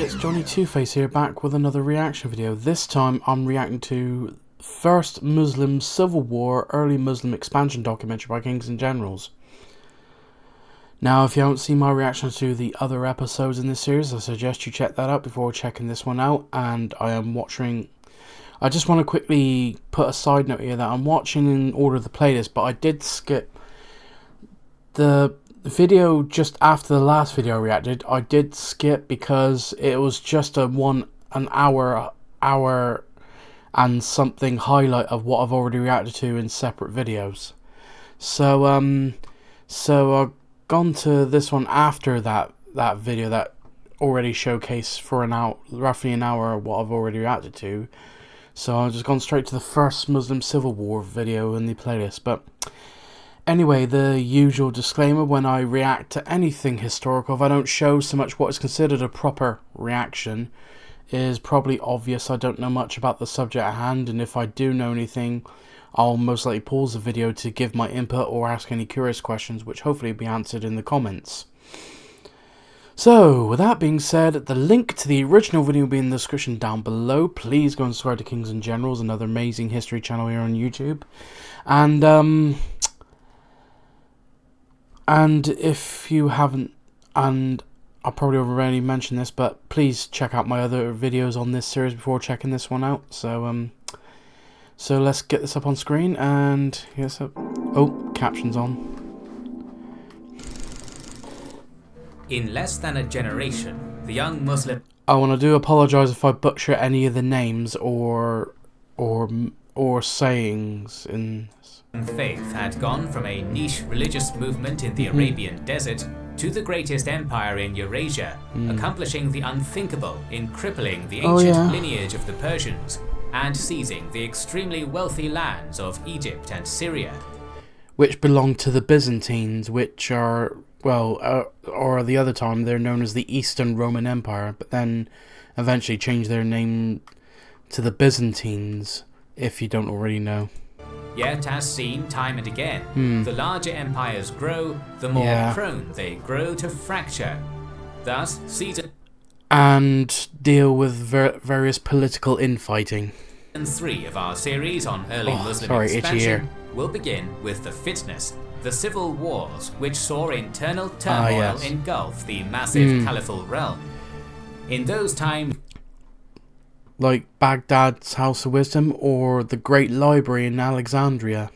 It's Johnny Two-Face here, back with another reaction video. This time I'm reacting to First Muslim Civil War Early Muslim Expansion documentary by Kings and Generals. Now, if you haven't seen my reactions to the other episodes in this series, I suggest you check that out before checking this one out. And I just want to quickly put a side note here that I'm watching in order of the playlist, but I did skip the video just after the last video I reacted. I did skip because it was just an hour and something highlight of what I've already reacted to in separate videos. So I've gone to this one after that video that already showcased for roughly an hour what I've already reacted to. So I've just gone straight to the First Muslim Civil War video in the playlist. But anyway, the usual disclaimer: when I react to anything historical, if I don't show so much what is considered a proper reaction, is probably obvious I don't know much about the subject at hand, and if I do know anything, I'll most likely pause the video to give my input or ask any curious questions, which hopefully will be answered in the comments. So, with that being said, the link to the original video will be in the description down below. Please go and subscribe to Kings and Generals, another amazing history channel here on YouTube. And if you haven't, and I probably already mentioned this, but please check out my other videos on this series before checking this one out. So let's get this up on screen, and yes, oh, captions on. In less than a generation, the young Muslim... I want to apologise if I butcher any of the names or sayings in this. Faith had gone from a niche religious movement in the Arabian desert to the greatest empire in Eurasia, accomplishing the unthinkable in crippling the ancient lineage of the Persians and seizing the extremely wealthy lands of Egypt and Syria, which belonged to the Byzantines, which are, well, or the other time they're known as the Eastern Roman Empire, but then eventually changed their name to the Byzantines, if you don't already know. Yet, as seen time and again, the larger empires grow, the more prone they grow to fracture. Thus, season and deal with various political infighting. Season 3 of our series on early Muslim expansion will begin with the fitness, the civil wars which saw internal turmoil engulf the massive caliphal realm. In those times, like Baghdad's House of Wisdom or the Great Library in Alexandria,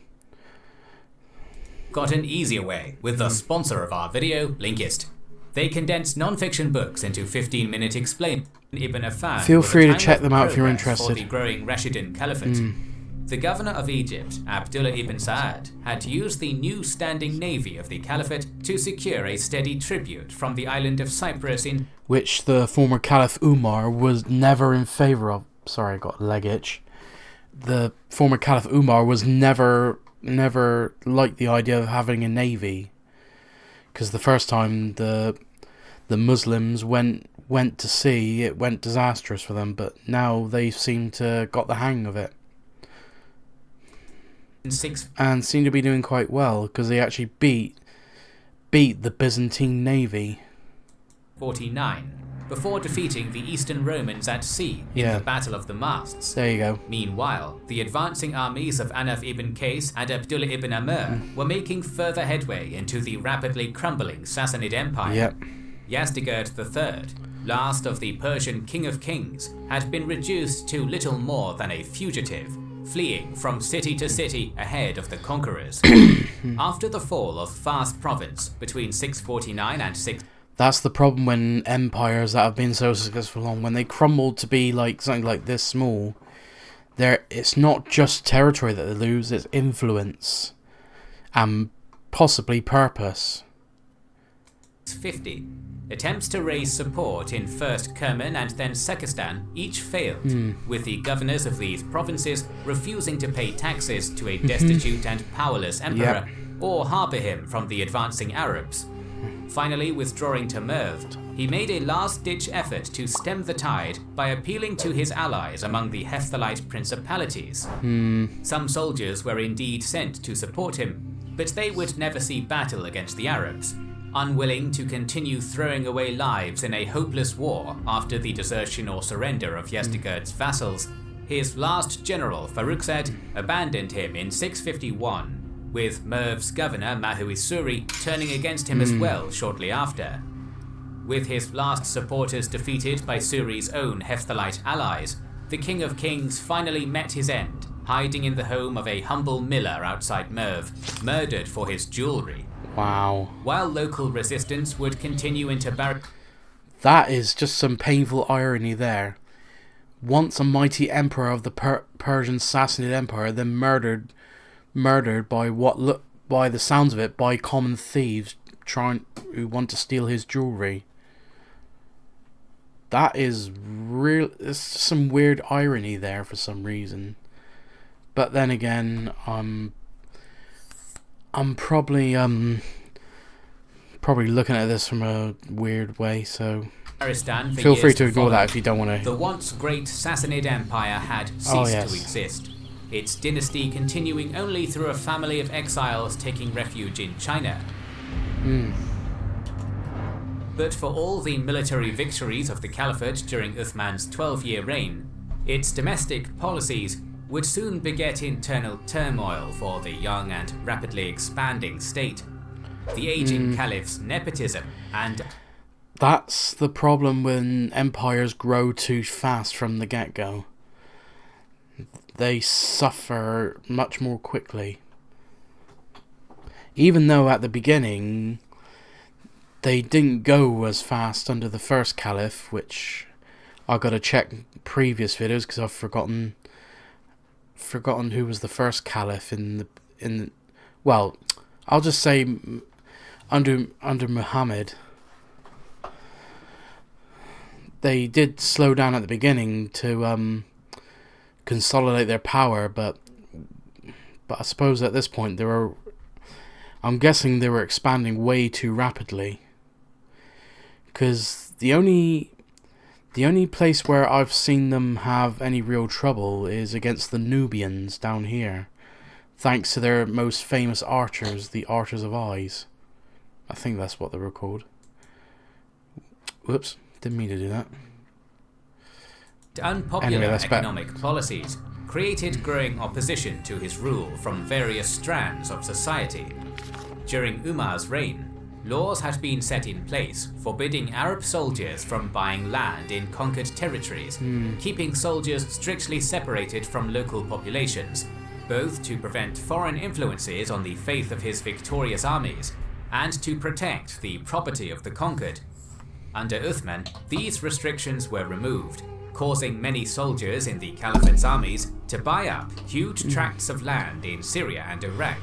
got an easier way with the sponsor of our video, Blinkist. They condense non-fiction books into 15-minute explain. Ibn Affan. Feel free to check them out if you're interested. For the growing Rashidun Caliphate. The governor of Egypt, Abdullah ibn Sa'ad, had used the new standing navy of the Caliphate to secure a steady tribute from the island of Cyprus in which the former Caliph Umar was never in favour of. Sorry, I got a leg itch. The former Caliph Umar was never liked the idea of having a navy, because the first time the Muslims went to sea, it went disastrous for them, but now they seem to got the hang of it. And seem to be doing quite well, because they actually beat the Byzantine navy. 49, before defeating the Eastern Romans at sea in the Battle of the Masts. There you go. Meanwhile, the advancing armies of Anaf ibn Qais and Abdullah ibn Amr were making further headway into the rapidly crumbling Sassanid Empire. Yazdegerd III, last of the Persian King of Kings, had been reduced to little more than a fugitive, fleeing from city to city ahead of the conquerors. After the fall of Fars province between 649 and 6... That's the problem when empires that have been so successful long, when they crumble to be like something like this small, it's not just territory that they lose, it's influence and possibly purpose. 50. Attempts to raise support in first Kerman and then Sekistan each failed, with the governors of these provinces refusing to pay taxes to a destitute and powerless emperor or harbour him from the advancing Arabs. Finally withdrawing to Merv, he made a last-ditch effort to stem the tide by appealing to his allies among the Hephthalite principalities. Some soldiers were indeed sent to support him, but they would never see battle against the Arabs. Unwilling to continue throwing away lives in a hopeless war after the desertion or surrender of Yezdegerd's vassals, his last general, Farrukhzad, abandoned him in 651, with Merv's governor, Mahuisuri, turning against him as well shortly after. With his last supporters defeated by Suri's own Hephthalite allies, the King of Kings finally met his end, hiding in the home of a humble miller outside Merv, murdered for his jewelry. Wow. While local resistance would continue into That is just some painful irony there. Once a mighty emperor of the Persian Sassanid Empire, then murdered by by the sounds of it, by common thieves who want to steal his jewelry. That is real. It's some weird irony there for some reason. But then again, I'm probably looking at this from a weird way, so feel free to ignore that if you don't want to. The once great Sassanid Empire had ceased to exist, its dynasty continuing only through a family of exiles taking refuge in China. But for all the military victories of the Caliphate during Uthman's 12-year reign, its domestic policies would soon beget internal turmoil for the young and rapidly expanding state. The aging caliph's nepotism and... That's the problem when empires grow too fast from the get-go. They suffer much more quickly. Even though at the beginning they didn't go as fast under the first caliph, which I gotta check previous videos because I've forgotten who was the first caliph in the well, I'll just say under Muhammad. They did slow down at the beginning to consolidate their power, but I suppose at this point I'm guessing they were expanding way too rapidly. Because the only place where I've seen them have any real trouble is against the Nubians down here, thanks to their most famous archers, the Archers of Eyes. I think that's what they were called. Whoops, didn't mean to do that. Unpopular economic policies created growing opposition to his rule from various strands of society. During Umar's reign, laws had been set in place forbidding Arab soldiers from buying land in conquered territories, keeping soldiers strictly separated from local populations, both to prevent foreign influences on the faith of his victorious armies, and to protect the property of the conquered. Under Uthman, these restrictions were removed, causing many soldiers in the Caliphate's armies to buy up huge tracts of land in Syria and Iraq,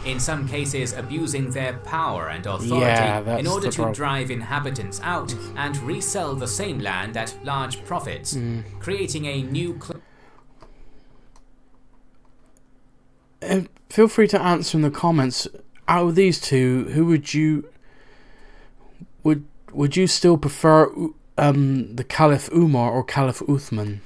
in some cases abusing their power and authority in order to drive inhabitants out and resell the same land at large profits, creating a new... feel free to answer in the comments, out of these two, who would you still prefer the Caliph Umar or Caliph Uthman?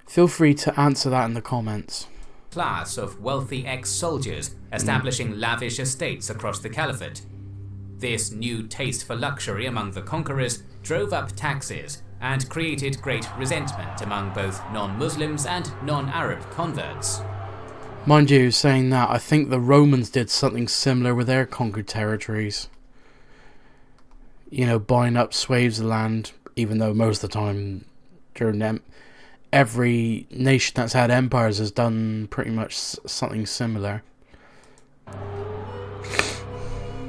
Feel free to answer that in the comments. Class of wealthy ex-soldiers establishing lavish estates across the Caliphate. This new taste for luxury among the conquerors drove up taxes and created great resentment among both non-Muslims and non-Arab converts. Mind you, saying that, I think the Romans did something similar with their conquered territories. You know, buying up swathes of land, even though most of the time during them, every nation that's had empires has done pretty much something similar.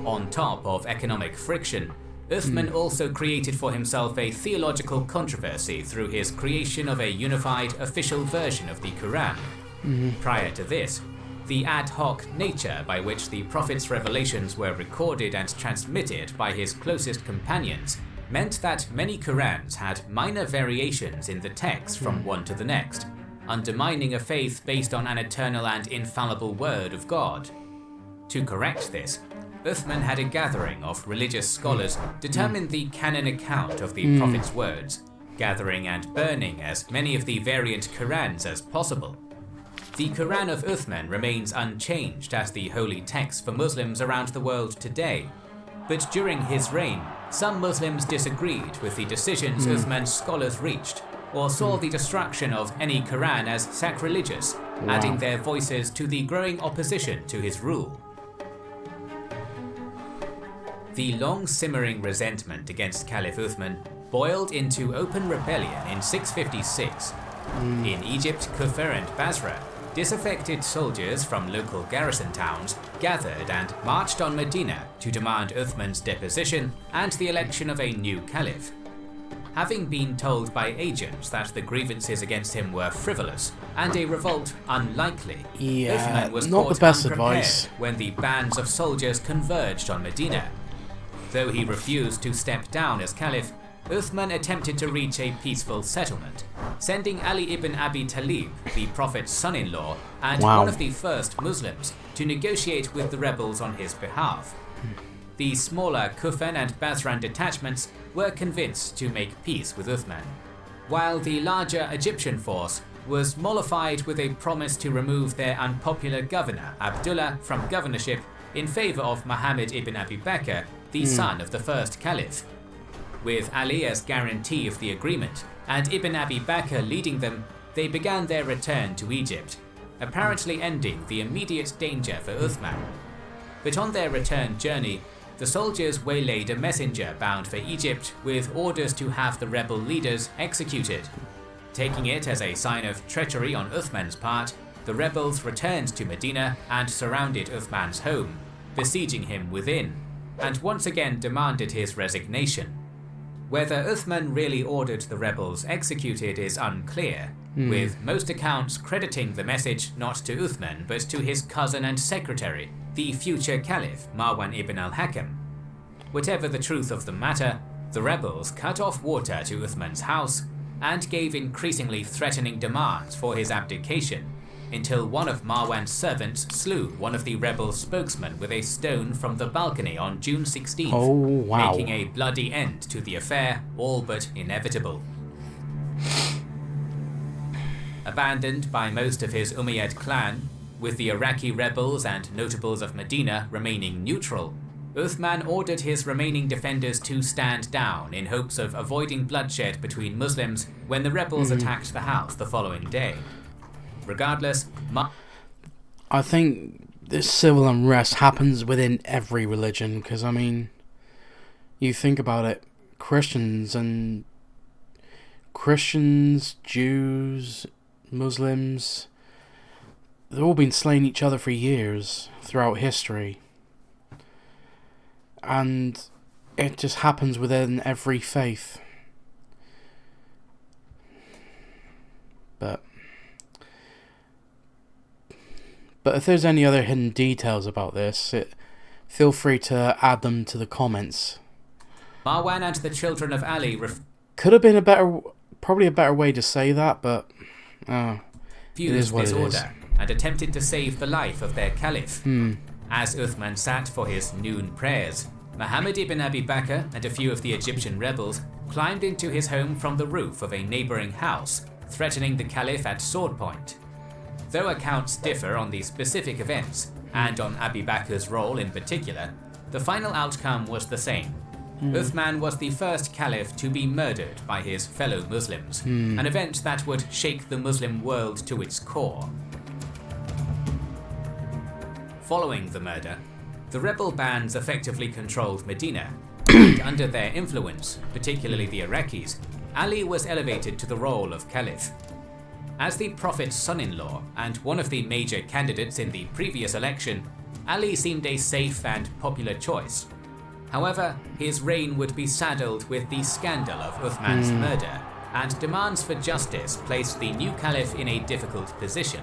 On top of economic friction, Uthman also created for himself a theological controversy through his creation of a unified official version of the Quran. Prior to this, the ad hoc nature by which the Prophet's revelations were recorded and transmitted by his closest companions meant that many Qurans had minor variations in the text from one to the next, undermining a faith based on an eternal and infallible word of God. To correct this, Uthman had a gathering of religious scholars determine the canon account of the Prophet's words, gathering and burning as many of the variant Qurans as possible. The Quran of Uthman remains unchanged as the holy text for Muslims around the world today, but during his reign, some Muslims disagreed with the decisions Uthman's scholars reached, or saw the destruction of any Quran as sacrilegious, adding their voices to the growing opposition to his rule. The long-simmering resentment against Caliph Uthman boiled into open rebellion in 656. In Egypt, Kufa and Basra, disaffected soldiers from local garrison towns gathered and marched on Medina to demand Uthman's deposition and the election of a new caliph. Having been told by agents that the grievances against him were frivolous and a revolt unlikely, Uthman was not caught the best unprepared advice. when the bands of soldiers converged on Medina. Though he refused to step down as caliph, Uthman attempted to reach a peaceful settlement, sending Ali ibn Abi Talib, the Prophet's son-in-law and one of the first Muslims, to negotiate with the rebels on his behalf. The smaller Kufan and Basran detachments were convinced to make peace with Uthman, while the larger Egyptian force was mollified with a promise to remove their unpopular governor Abdullah from governorship in favour of Muhammad ibn Abi Bakr, the son of the first caliph. With Ali as guarantee of the agreement and Ibn Abi Bakr leading them, they began their return to Egypt, apparently ending the immediate danger for Uthman. But on their return journey, the soldiers waylaid a messenger bound for Egypt with orders to have the rebel leaders executed. Taking it as a sign of treachery on Uthman's part, the rebels returned to Medina and surrounded Uthman's home, besieging him within, and once again demanded his resignation. Whether Uthman really ordered the rebels executed is unclear, with most accounts crediting the message not to Uthman but to his cousin and secretary, the future caliph Marwan ibn al-Hakam. Whatever the truth of the matter, the rebels cut off water to Uthman's house and gave increasingly threatening demands for his abdication, until one of Marwan's servants slew one of the rebel spokesmen with a stone from the balcony on June 16th, making a bloody end to the affair, all but inevitable. Abandoned by most of his Umayyad clan, with the Iraqi rebels and notables of Medina remaining neutral, Uthman ordered his remaining defenders to stand down in hopes of avoiding bloodshed between Muslims when the rebels attacked the house the following day. Regardless, I think this civil unrest happens within every religion, because, I mean, you think about it, Christians, Jews, Muslims, they've all been slaying each other for years throughout history. And it just happens within every faith. But if there's any other hidden details about this, feel free to add them to the comments. Marwan and the children of Ali could have been probably a better way to say that, but refused this order and attempted to save the life of their caliph. As Uthman sat for his noon prayers, Muhammad ibn Abi Bakr and a few of the Egyptian rebels climbed into his home from the roof of a neighbouring house, threatening the caliph at sword point. Though accounts differ on the specific events, and on Abi Bakr's role in particular, the final outcome was the same. Uthman was the first caliph to be murdered by his fellow Muslims, an event that would shake the Muslim world to its core. Following the murder, the rebel bands effectively controlled Medina, and under their influence, particularly the Iraqis, Ali was elevated to the role of caliph. As the Prophet's son-in-law and one of the major candidates in the previous election, Ali seemed a safe and popular choice. However, his reign would be saddled with the scandal of Uthman's murder, and demands for justice placed the new caliph in a difficult position.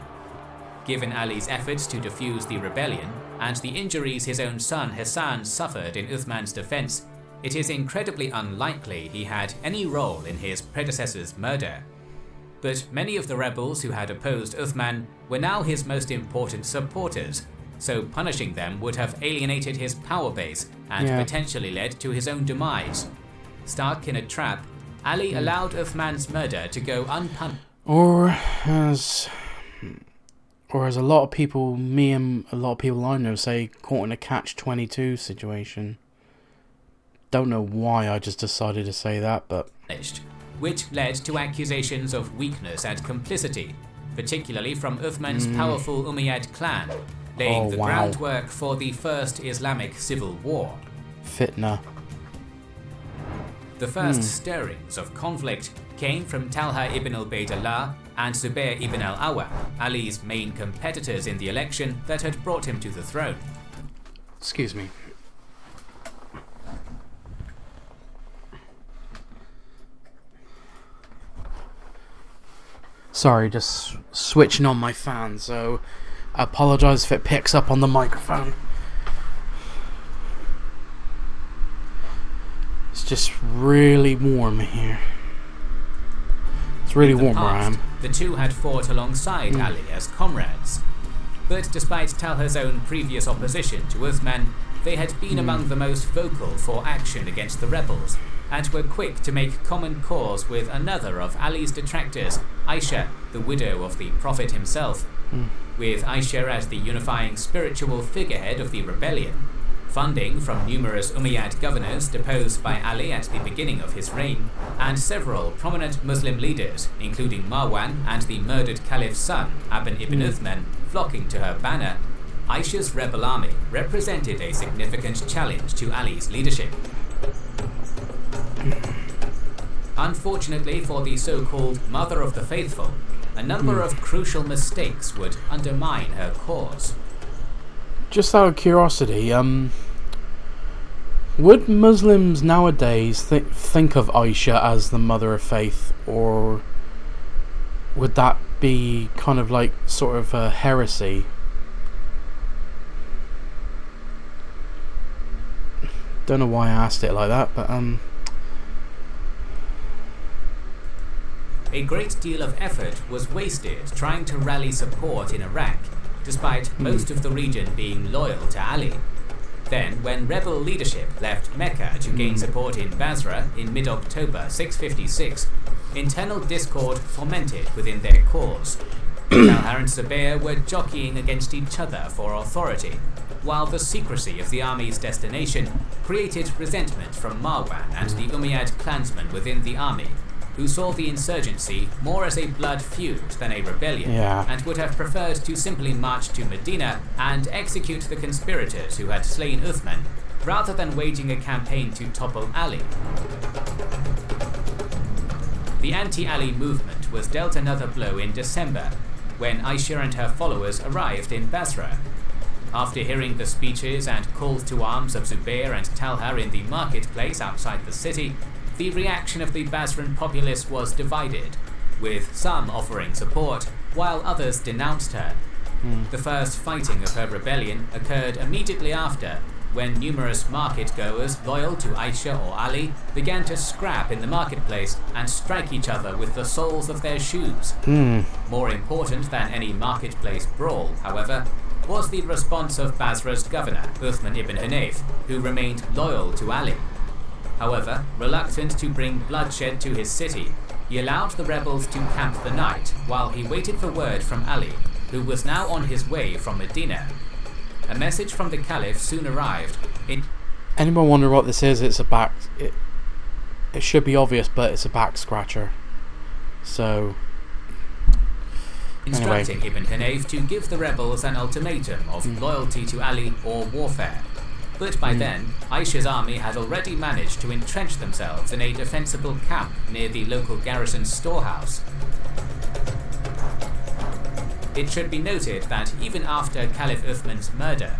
Given Ali's efforts to defuse the rebellion, and the injuries his own son Hassan suffered in Uthman's defense, it is incredibly unlikely he had any role in his predecessor's murder. But many of the rebels who had opposed Uthman were now his most important supporters, so punishing them would have alienated his power base and potentially led to his own demise. Stuck in a trap, Ali allowed Uthman's murder to go unpunished. Or as a lot of people, me and a lot of people I know say, caught in a catch-22 situation. Don't know why I just decided to say that, but... Which led to accusations of weakness and complicity, particularly from Uthman's powerful Umayyad clan, laying the groundwork for the First Islamic Civil War. Fitna. The first stirrings of conflict came from Talha ibn Ubaydullah and Zubair ibn al-Awwam, Ali's main competitors in the election that had brought him to the throne. Excuse me. Sorry, just switching on my fan, so I apologise if it picks up on the microphone. It's just really warm here. It's really warm where I am. The two had fought alongside Ali as comrades. But despite Talha's own previous opposition to Uthman, they had been among the most vocal for action against the rebels, and were quick to make common cause with another of Ali's detractors, Aisha, the widow of the Prophet himself, with Aisha as the unifying spiritual figurehead of the rebellion. Funding from numerous Umayyad governors deposed by Ali at the beginning of his reign, and several prominent Muslim leaders, including Marwan and the murdered caliph's son, Aban ibn Uthman, flocking to her banner, Aisha's rebel army represented a significant challenge to Ali's leadership. Unfortunately for the so-called Mother of the Faithful, a number of crucial mistakes would undermine her cause. Just out of curiosity, would Muslims nowadays think of Aisha as the Mother of Faith, or would that be kind of like sort of a heresy? Don't know why I asked it like that, but A great deal of effort was wasted trying to rally support in Iraq, despite most of the region being loyal to Ali. Then, when rebel leadership left Mecca to gain support in Basra in mid-October 656, internal discord fomented within their cause. Talha and Zubair were jockeying against each other for authority, while the secrecy of the army's destination created resentment from Marwan and the Umayyad clansmen within the army, who saw the insurgency more as a blood feud than a rebellion, and would have preferred to simply march to Medina and execute the conspirators who had slain Uthman, rather than waging a campaign to topple Ali. The anti-Ali movement was dealt another blow in December, when Aisha and her followers arrived in Basra. After hearing the speeches and calls to arms of Zubair and Talha in the marketplace outside the city, the reaction of the Basran populace was divided, with some offering support, while others denounced her. The first fighting of her rebellion occurred immediately after, when numerous market-goers loyal to Aisha or Ali began to scrap in the marketplace and strike each other with the soles of their shoes. More important than any marketplace brawl, however, was the response of Basra's governor, Uthman ibn Hanif, who remained loyal to Ali. However, reluctant to bring bloodshed to his city, he allowed the rebels to camp the night while he waited for word from Ali, who was now on his way from Medina. A message from the Caliph soon arrived. Anyone wonder what this is? It's a back... It should be obvious, but it's a back scratcher. So... instructing Ibn Hanif to give the rebels an ultimatum of loyalty to Ali or warfare. But by then, Aisha's army had already managed to entrench themselves in a defensible camp near the local garrison's storehouse. It should be noted that even after Caliph Uthman's murder,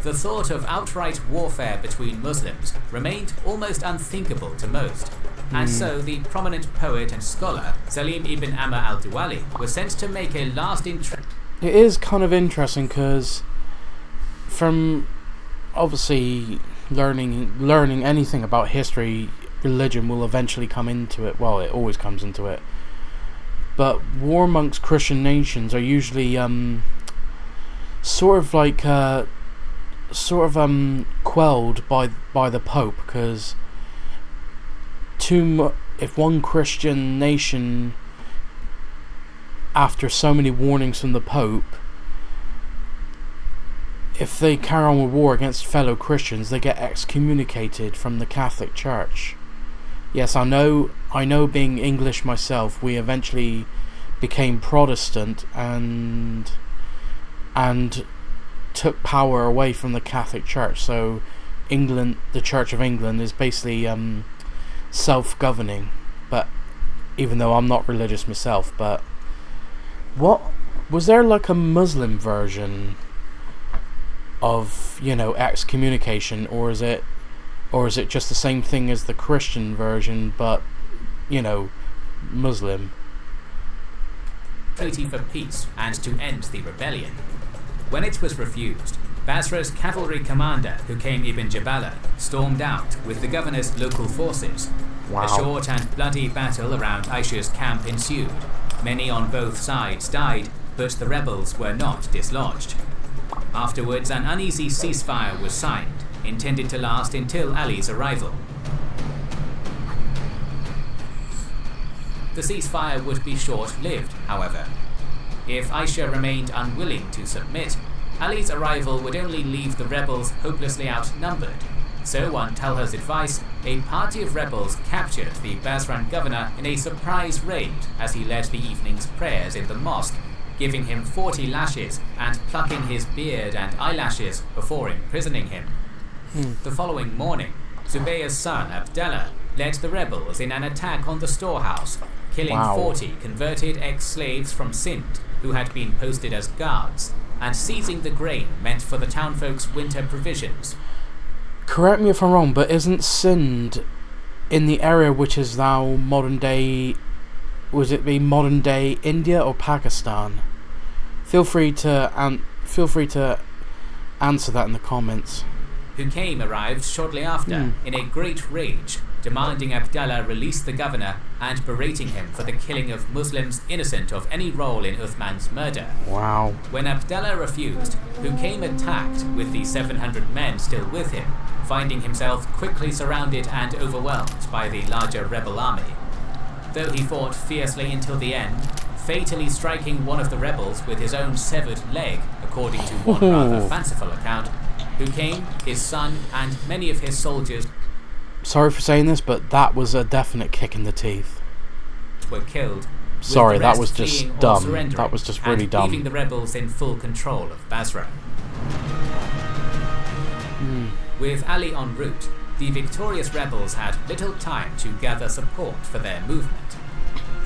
the thought of outright warfare between Muslims remained almost unthinkable to most, and so the prominent poet and scholar Salim ibn Amr al-Duwali was sent to make a lasting... It is kind of interesting because from obviously learning anything about history, religion will eventually come into it. Well, it always comes into it. But war amongst Christian nations are usually sort of like quelled by the Pope, because if one Christian nation, after so many warnings from the Pope, if they carry on with war against fellow Christians, they get excommunicated from the Catholic Church. Yes, I know, being English myself, we eventually became Protestant and took power away from the Catholic Church. So England, the Church of England, is basically self-governing. But even though I'm not religious myself, but what was there like a Muslim version of, excommunication, or is it just the same thing as the Christian version, but Muslim? Treaty for peace and to end the rebellion. When it was refused, Basra's cavalry commander, Hukaym ibn Jabala, stormed out with the governor's local forces. Wow. A short and bloody battle around Aisha's camp ensued. Many on both sides died, but the rebels were not dislodged. Afterwards, an uneasy ceasefire was signed, intended to last until Ali's arrival. The ceasefire would be short-lived, however. If Aisha remained unwilling to submit, Ali's arrival would only leave the rebels hopelessly outnumbered. So, on Talha's advice, a party of rebels captured the Basran governor in a surprise raid as he led the evening's prayers in the mosque, giving him 40 lashes and plucking his beard and eyelashes before imprisoning him. The following morning, Zubayr's son Abdallah led the rebels in an attack on the storehouse, killing 40 converted ex-slaves from Sind who had been posted as guards, and seizing the grain meant for the townfolk's winter provisions. Correct me if I'm wrong, but isn't Sind in the area which is now modern day India or Pakistan? Feel free to answer that in the comments. Hukaym arrived shortly after in a great rage, demanding Abdallah release the governor and berating him for the killing of Muslims innocent of any role in Uthman's murder. Wow. When Abdallah refused, Hukaym attacked with the 700 men still with him, finding himself quickly surrounded and overwhelmed by the larger rebel army. Though he fought fiercely until the end, fatally striking one of the rebels with his own severed leg, according to one rather fanciful account, Hukaym, his son, and many of his soldiers, sorry for saying this, but that was a definite kick in the teeth. Were killed. Sorry, that was just dumb. That was just really dumb. Leaving the rebels in full control of Basra. With Ali en route, the victorious rebels had little time to gather support for their movement.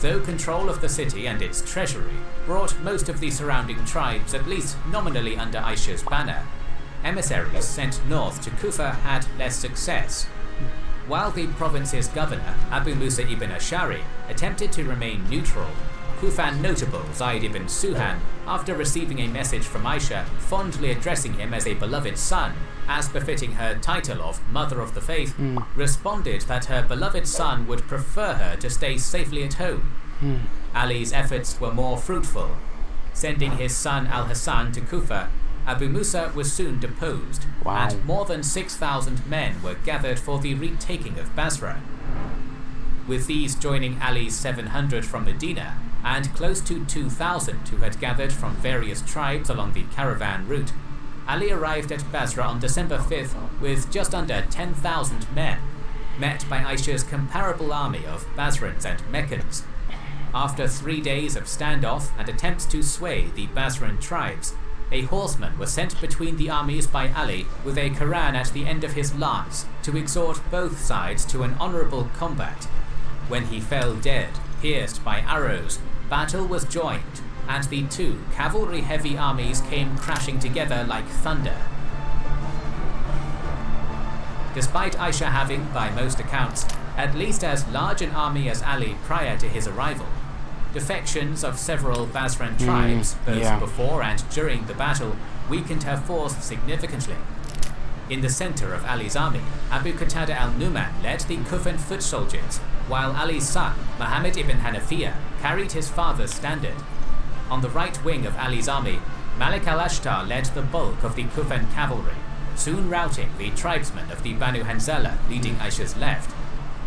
Though control of the city and its treasury brought most of the surrounding tribes at least nominally under Aisha's banner, emissaries sent north to Kufa had less success. While the province's governor, Abu Musa ibn Ashari, attempted to remain neutral, Kufan notable Zayd ibn Suhan, after receiving a message from Aisha fondly addressing him as a beloved son, as befitting her title of Mother of the Faith, responded that her beloved son would prefer her to stay safely at home. Ali's efforts were more fruitful. Sending his son Al-Hassan to Kufa, Abu Musa was soon deposed, and more than 6,000 men were gathered for the retaking of Basra. With these joining Ali's 700 from Medina, and close to 2,000 who had gathered from various tribes along the caravan route, Ali arrived at Basra on December 5th with just under 10,000 men, met by Aisha's comparable army of Basrans and Meccans. After 3 days of standoff and attempts to sway the Basran tribes, a horseman was sent between the armies by Ali with a Quran at the end of his lance to exhort both sides to an honourable combat. When he fell dead, pierced by arrows, battle was joined, and the two cavalry-heavy armies came crashing together like thunder. Despite Aisha having, by most accounts, at least as large an army as Ali prior to his arrival, defections of several Basran tribes, both before and during the battle, weakened her force significantly. In the centre of Ali's army, Abu Qatada al-Numan led the Kufan foot soldiers, while Ali's son, Muhammad ibn Hanafiya, carried his father's standard. On the right wing of Ali's army, Malik al-Ashtar led the bulk of the Kufan cavalry, soon routing the tribesmen of the Banu Hanzala leading Aisha's left.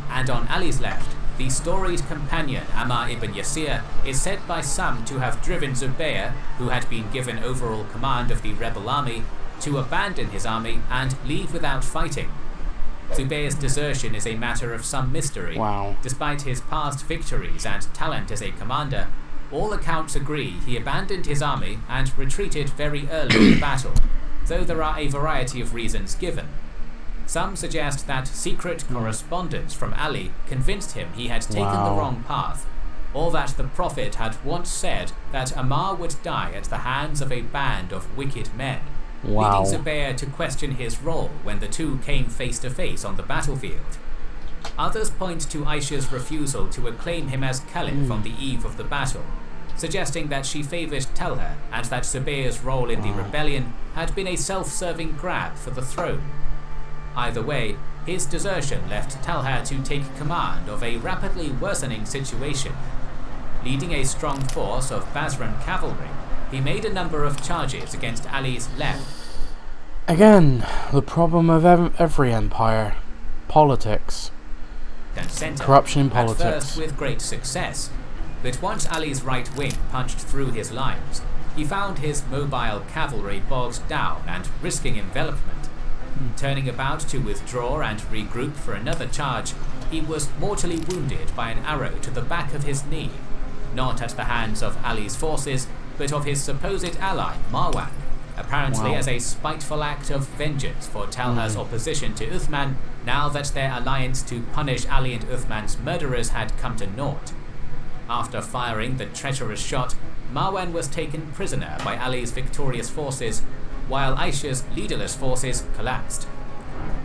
And on Ali's left, the storied companion Ammar ibn Yasir is said by some to have driven Zubayr, who had been given overall command of the rebel army, to abandon his army and leave without fighting. Zubayr's desertion is a matter of some mystery. Wow. Despite his past victories and talent as a commander, all accounts agree he abandoned his army and retreated very early in the battle, though there are a variety of reasons given. Some suggest that secret correspondence from Ali convinced him he had taken the wrong path, or that the Prophet had once said that Ammar would die at the hands of a band of wicked men, leading Zubayr to question his role when the two came face to face on the battlefield. Others point to Aisha's refusal to acclaim him as caliph on the eve of the battle, suggesting that she favoured Talha and that Zubayr's role in the rebellion had been a self-serving grab for the throne. Either way, his desertion left Talha to take command of a rapidly worsening situation. Leading a strong force of Basran cavalry, he made a number of charges against Ali's left. Again, the problem of every empire: politics. And center, corruption in politics. At first with great success, but once Ali's right wing punched through his lines, he found his mobile cavalry bogged down and risking envelopment. Turning about to withdraw and regroup for another charge, he was mortally wounded by an arrow to the back of his knee, not at the hands of Ali's forces, but of his supposed ally Marwan, apparently as a spiteful act of vengeance for Talha's opposition to Uthman, now that their alliance to punish Ali and Uthman's murderers had come to naught. After firing the treacherous shot, Marwan was taken prisoner by Ali's victorious forces, while Aisha's leaderless forces collapsed.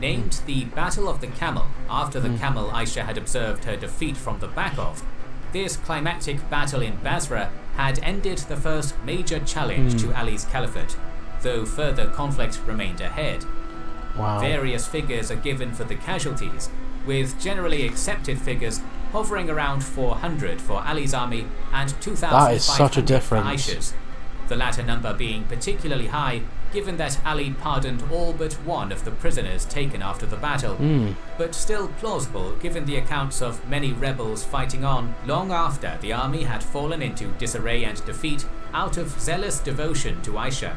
Named the Battle of the Camel after the camel Aisha had observed her defeat from the back of, this climactic battle in Basra had ended the first major challenge to Ali's caliphate, though further conflict remained ahead. Various figures are given for the casualties, with generally accepted figures hovering around 400 for Ali's army and 2,500 for Aisha's, the latter number being particularly high given that Ali pardoned all but one of the prisoners taken after the battle, but still plausible given the accounts of many rebels fighting on long after the army had fallen into disarray and defeat out of zealous devotion to Aisha.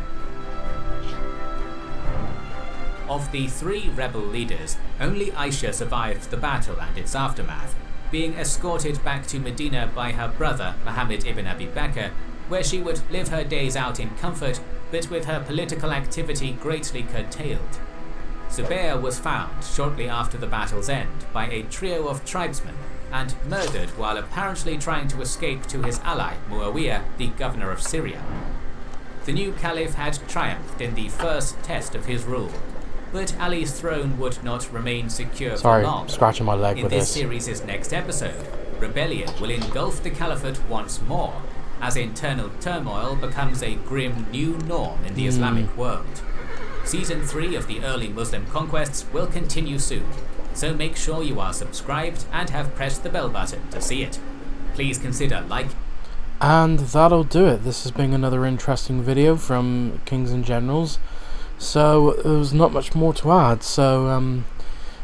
Of the three rebel leaders, only Aisha survived the battle and its aftermath, being escorted back to Medina by her brother Muhammad ibn Abi Bakr, where she would live her days out in comfort, but with her political activity greatly curtailed. Zubayr was found shortly after the battle's end by a trio of tribesmen and murdered while apparently trying to escape to his ally Muawiyah, the governor of Syria. The new caliph had triumphed in the first test of his rule, but Ali's throne would not remain secure for long. Scratching my leg with this. In this series' next episode, rebellion will engulf the caliphate once more, as internal turmoil becomes a grim new norm in the Islamic world. Season 3 of the early Muslim conquests will continue soon, so make sure you are subscribed and have pressed the bell button to see it. Please consider like. And that'll do it. This has been another interesting video from Kings and Generals. So there's not much more to add. So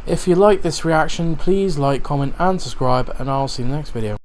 if you like this reaction, please like, comment and subscribe, and I'll see you in the next video.